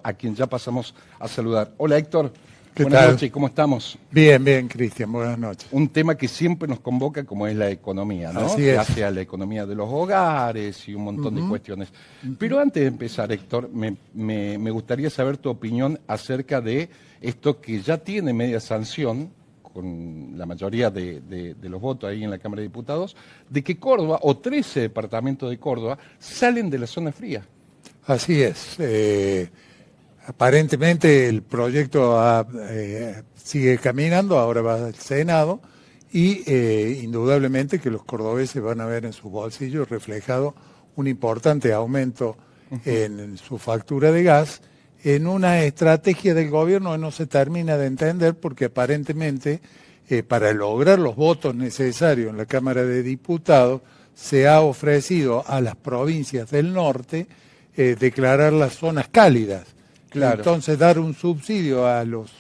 A quien ya pasamos a saludar. Hola Héctor, ¿Qué buenas tal? noches, ¿cómo estamos? Bien, bien, Cristian, buenas noches. Un tema que siempre nos convoca como es la economía, ¿no? Así Ya es. sea la economía de los hogares y un montón de cuestiones. Pero antes de empezar, Héctor, me gustaría saber tu opinión acerca de esto que ya tiene media sanción, con la mayoría de los votos ahí en la Cámara de Diputados, de que Córdoba, o 13 departamentos de Córdoba, salen de la zona fría. Así es. Aparentemente el proyecto sigue caminando, ahora va al Senado y indudablemente que los cordobeses van a ver en sus bolsillos reflejado un importante aumento en su factura de gas, en una estrategia del gobierno que no se termina de entender porque aparentemente para lograr los votos necesarios en la Cámara de Diputados se ha ofrecido a las provincias del norte declarar las zonas cálidas. Claro. Entonces dar un subsidio a los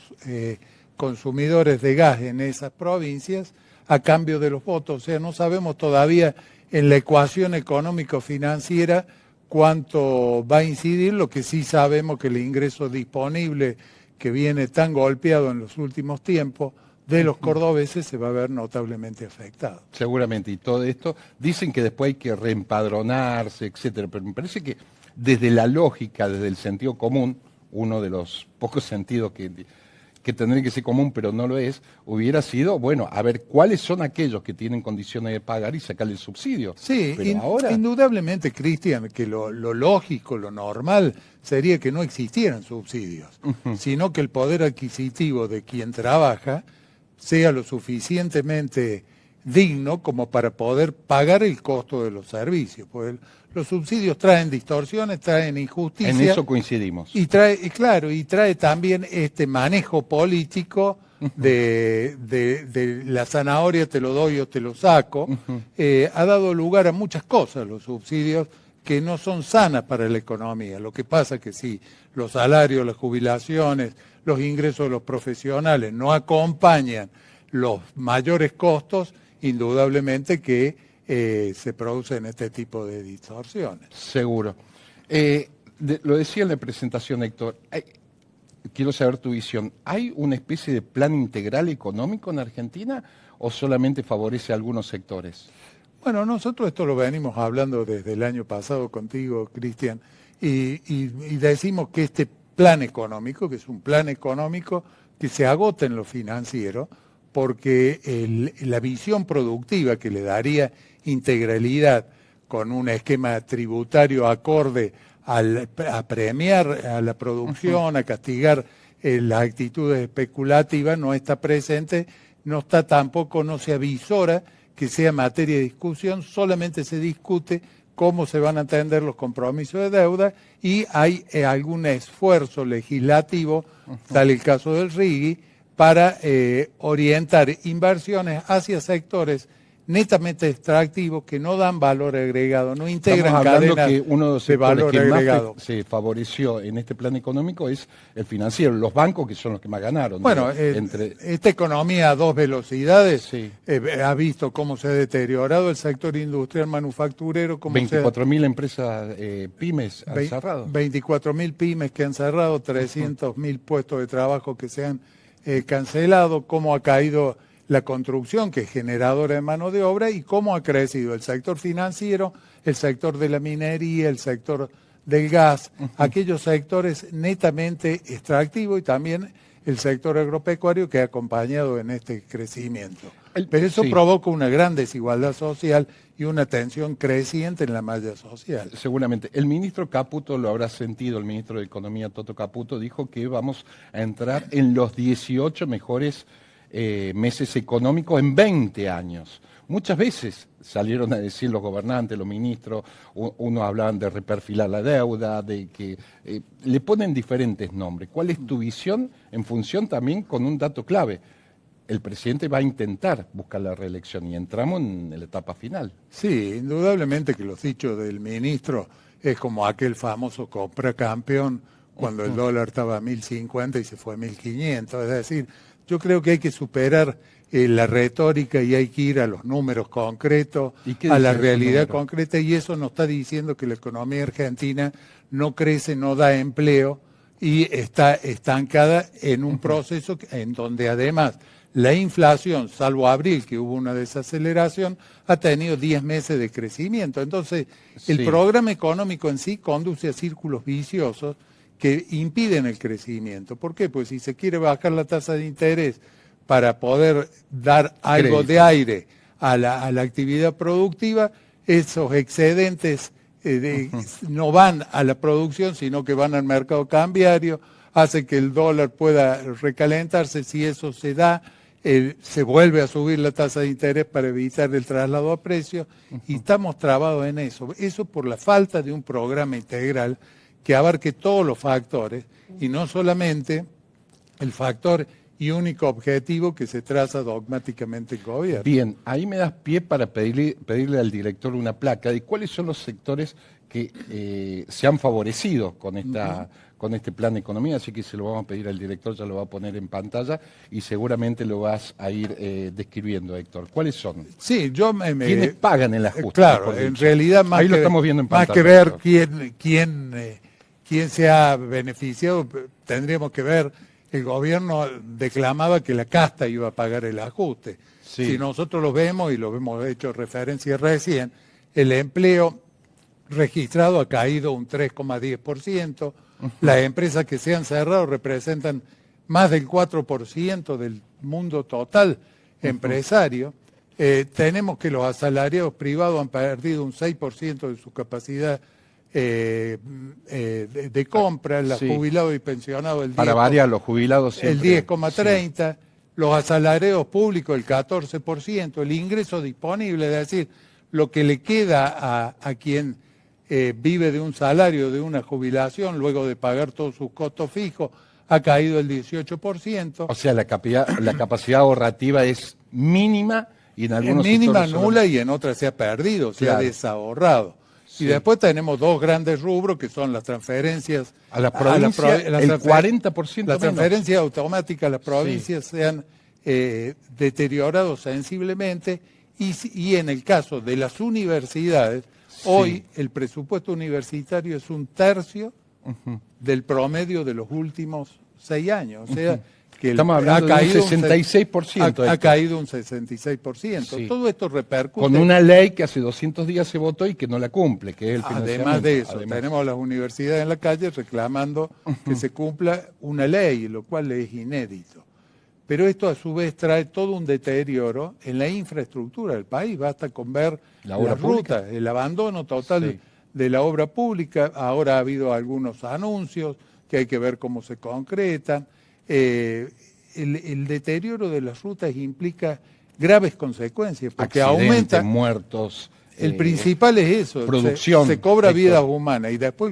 consumidores de gas en esas provincias a cambio de los votos. O sea, no sabemos todavía en la ecuación económico-financiera cuánto va a incidir, lo que sí sabemos que el ingreso disponible que viene tan golpeado en los últimos tiempos de los cordobeses se va a ver notablemente afectado. Seguramente, y todo esto, dicen que después hay que reempadronarse, etcétera, pero me parece que desde la lógica, desde el sentido común, uno de los pocos sentidos que tendría que ser común, pero no lo es, hubiera sido, bueno, a ver cuáles son aquellos que tienen condiciones de pagar y sacarle el subsidio. Sí, pero ahora... indudablemente, Cristian, que lo lógico, lo normal sería que no existieran subsidios, sino que el poder adquisitivo de quien trabaja sea lo suficientemente digno como para poder pagar el costo de los servicios. Pues los subsidios traen distorsiones, traen injusticia. En eso coincidimos. Y trae también este manejo político de la zanahoria te lo doy o te lo saco. Ha dado lugar a muchas cosas los subsidios que no son sanas para la economía. Lo que pasa es que si los salarios, las jubilaciones, los ingresos de los profesionales no acompañan los mayores costos, indudablemente que se producen este tipo de distorsiones. Seguro. Lo decía en la presentación, Héctor, quiero saber tu visión. ¿Hay una especie de plan integral económico en Argentina o solamente favorece a algunos sectores? Bueno, nosotros esto lo venimos hablando desde el año pasado contigo, Cristian, y decimos que este plan económico, que es un plan económico que se agota en lo financiero, porque la visión productiva que le daría integralidad con un esquema tributario acorde a premiar a la producción, a castigar las actitudes especulativas, no está presente, no está tampoco, no se avisora que sea materia de discusión, solamente se discute cómo se van a atender los compromisos de deuda y hay algún esfuerzo legislativo, tal el caso del RIGI, para orientar inversiones hacia sectores netamente extractivos que no dan valor agregado, no integran cadenas que uno de los de valor que agregado. Más se favoreció en este plan económico es el financiero, los bancos que son los que más ganaron. Bueno, esta economía a dos velocidades Sí. Ha visto cómo se ha deteriorado el sector industrial manufacturero. 24.000 empresas pymes han cerrado. 24.000 pymes que han cerrado, 300.000 puestos de trabajo que se han cancelado, cómo ha caído la construcción, que es generadora de mano de obra, y cómo ha crecido el sector financiero, el sector de la minería, el sector del gas, aquellos sectores netamente extractivos y también el sector agropecuario que ha acompañado en este crecimiento. Pero eso provoca una gran desigualdad social y una tensión creciente en la malla social. Seguramente. El ministro Caputo lo habrá sentido, el ministro de Economía, Toto Caputo, dijo que vamos a entrar en los 18 mejores meses económicos en 20 años. Muchas veces salieron a decir los gobernantes, los ministros, unos hablaban de reperfilar la deuda, de que le ponen diferentes nombres. ¿Cuál es tu visión en función también con un dato clave? El presidente va a intentar buscar la reelección y entramos en la etapa final. Sí, indudablemente que los dichos del ministro es como aquel famoso compra campeón cuando el dólar estaba a 1.050 y se fue a 1.500. Es decir, yo creo que hay que superar la retórica y hay que ir a los números concretos, a la realidad concreta, y eso nos está diciendo que la economía argentina no crece, no da empleo, y está estancada en un proceso en donde además la inflación, salvo abril, que hubo una desaceleración, ha tenido 10 meses de crecimiento. Entonces, el programa económico en sí conduce a círculos viciosos que impiden el crecimiento. ¿Por qué? Pues si se quiere bajar la tasa de interés para poder dar algo de aire a la actividad productiva, esos excedentes no van a la producción, sino que van al mercado cambiario, hace que el dólar pueda recalentarse. Si eso se da, se vuelve a subir la tasa de interés para evitar el traslado a precios, y estamos trabados en eso. Eso por la falta de un programa integral que abarque todos los factores, y no solamente el factor y único objetivo que se traza dogmáticamente el gobierno. Bien, ahí me das pie para pedirle al director una placa de cuáles son los sectores que se han favorecido con este plan de economía, así que se lo vamos a pedir al director, ya lo va a poner en pantalla y seguramente lo vas a ir describiendo, Héctor. ¿Cuáles son? Sí, ¿Quiénes pagan el ajuste? Claro, en realidad más ahí lo estamos viendo en pantalla, más que ver quién se ha beneficiado, tendríamos que ver. El gobierno declamaba que la casta iba a pagar el ajuste. Sí. Si nosotros lo vemos, y lo hemos hecho referencia recién, el empleo registrado ha caído un 3,10%. Las empresas que se han cerrado representan más del 4% del mundo total empresario. Tenemos que los asalariados privados han perdido un 6% de su capacidad de compra, los jubilados y pensionados el 10, para variar, los jubilados el 10,30%, los asalariados públicos el 14%, el ingreso disponible, es decir, lo que le queda a quien vive de un salario, de una jubilación, luego de pagar todos sus costos fijos, ha caído el 18%. O sea, la capacidad ahorrativa es mínima, y en algunos mínima, nula, y en otras se ha perdido, se ha desahorrado. Y después tenemos dos grandes rubros que son las transferencias a la provincia, el 40% las transferencias automáticas a las provincias se han deteriorado sensiblemente, y en el caso de las universidades, hoy el presupuesto universitario es un tercio del promedio de los últimos 6 años. O sea, que estamos hablando de un 66%. Ha caído un 66%. Sí. Todo esto repercute. Con una ley que hace 200 días se votó y que no la cumple, que es el financiamiento. Además de eso, tenemos las universidades en la calle reclamando que se cumpla una ley, lo cual es inédito. Pero esto a su vez trae todo un deterioro en la infraestructura del país. Basta con ver las rutas, el abandono total de la obra pública. Ahora ha habido algunos anuncios que hay que ver cómo se concretan. El deterioro de las rutas implica graves consecuencias, porque aumenta muertos. El principal es eso, producción, se cobra vidas humanas, y después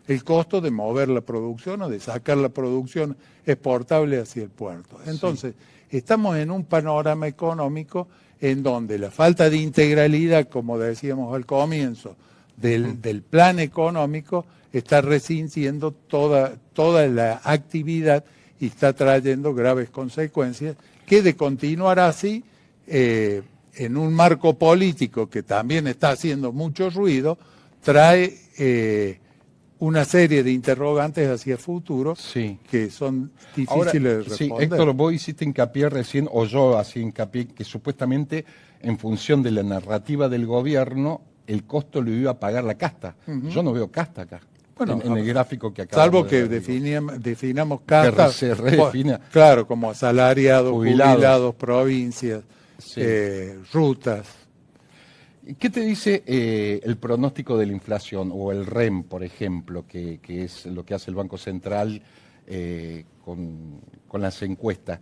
el costo de mover la producción o de sacar la producción exportable hacia el puerto. Entonces, estamos en un panorama económico en donde la falta de integralidad, como decíamos al comienzo, del plan económico, está resintiendo toda la actividad y está trayendo graves consecuencias que, de continuar así, en un marco político que también está haciendo mucho ruido, trae una serie de interrogantes hacia el futuro que son difíciles de responder. Sí, Héctor, vos hiciste hincapié recién, o yo hacía hincapié, que supuestamente en función de la narrativa del gobierno, el costo lo iba a pagar la casta. Yo no veo casta acá. Bueno, en el gráfico que acabamos salvo que definamos casta, que se redefina. Claro, como asalariados, jubilados, provincias, rutas. ¿Qué te dice el pronóstico de la inflación, o el REM, por ejemplo, que es lo que hace el Banco Central con las encuestas?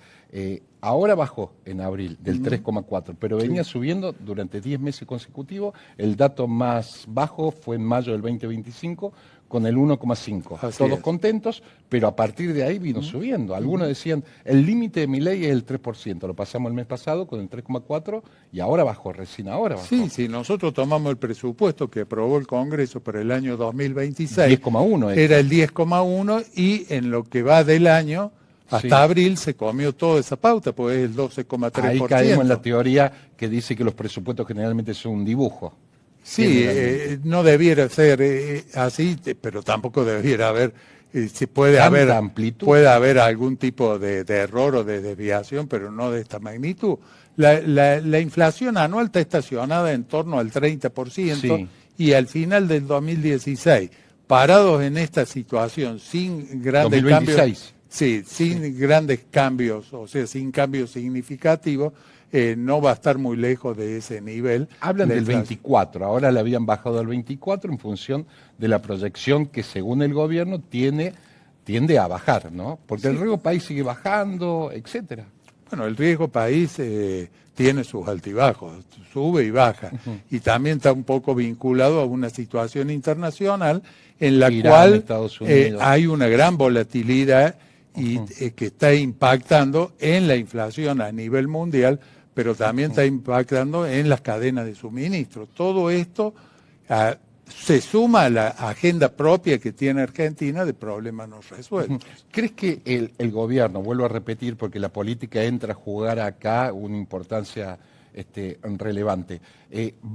Ahora bajó en abril del 3,4, pero venía subiendo durante 10 meses consecutivos. El dato más bajo fue en mayo del 2025 con el 1,5. Todos contentos, pero a partir de ahí vino subiendo. Algunos decían, el límite de mi ley es el 3%. Lo pasamos el mes pasado con el 3,4 y ahora bajó, recién ahora bajó. Sí, nosotros tomamos el presupuesto que aprobó el Congreso para el año 2026. 10,1. Era el 10,1, y en lo que va del año, hasta abril, se comió toda esa pauta, pues es el 12,3%. Ahí caemos en la teoría que dice que los presupuestos generalmente son un dibujo. Sí, no debiera ser así, pero tampoco debiera haber puede amplitud. haber algún tipo de error o de desviación, pero no de esta magnitud. La inflación anual está estacionada en torno al 30%, Sí. y al final del 2016, parados en esta situación, sin grandes 2026. cambios, sin grandes cambios, o sea, sin cambios significativos, no va a estar muy lejos de ese nivel. Hablan del inflación. 24, ahora le habían bajado al 24 en función de la proyección que según el gobierno tiende a bajar, ¿no? Porque el riesgo país sigue bajando, etcétera. Bueno, el riesgo país tiene sus altibajos, sube y baja, y también está un poco vinculado a una situación internacional en la Irán, cual Estados Unidos. hay una gran volatilidad y que está impactando en la inflación a nivel mundial, pero también está impactando en las cadenas de suministro. Todo esto se suma a la agenda propia que tiene Argentina de problemas no resueltos. ¿Crees que el gobierno, vuelvo a repetir, porque la política entra a jugar acá una importancia relevante,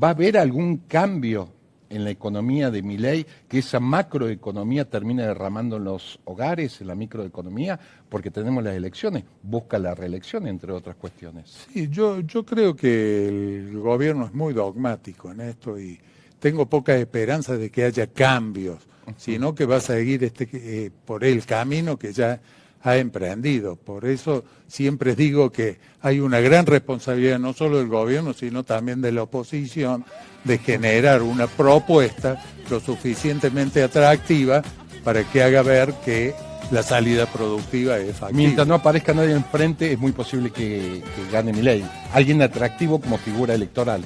va a haber algún cambio en la economía de Milei, que esa macroeconomía termine derramando en los hogares, en la microeconomía, porque tenemos las elecciones, busca la reelección, entre otras cuestiones? Sí, yo creo que el gobierno es muy dogmático en esto y tengo poca esperanza de que haya cambios, sino que va a seguir por el camino que ya ha emprendido. Por eso siempre digo que hay una gran responsabilidad no solo del gobierno, sino también de la oposición, de generar una propuesta lo suficientemente atractiva para que haga ver que la salida productiva es factible. Mientras no aparezca nadie enfrente, es muy posible que gane Milei. Alguien atractivo como figura electoral.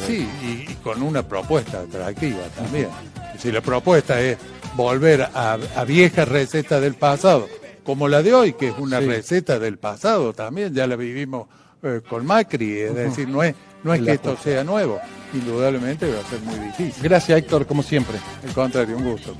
Sí, y con una propuesta atractiva también. Si la propuesta es volver a viejas recetas del pasado, como la de hoy, que es una receta del pasado también, ya la vivimos con Macri, es decir, no es que esto sea nuevo, indudablemente va a ser muy difícil. Gracias, Héctor, como siempre. Al contrario, un gusto.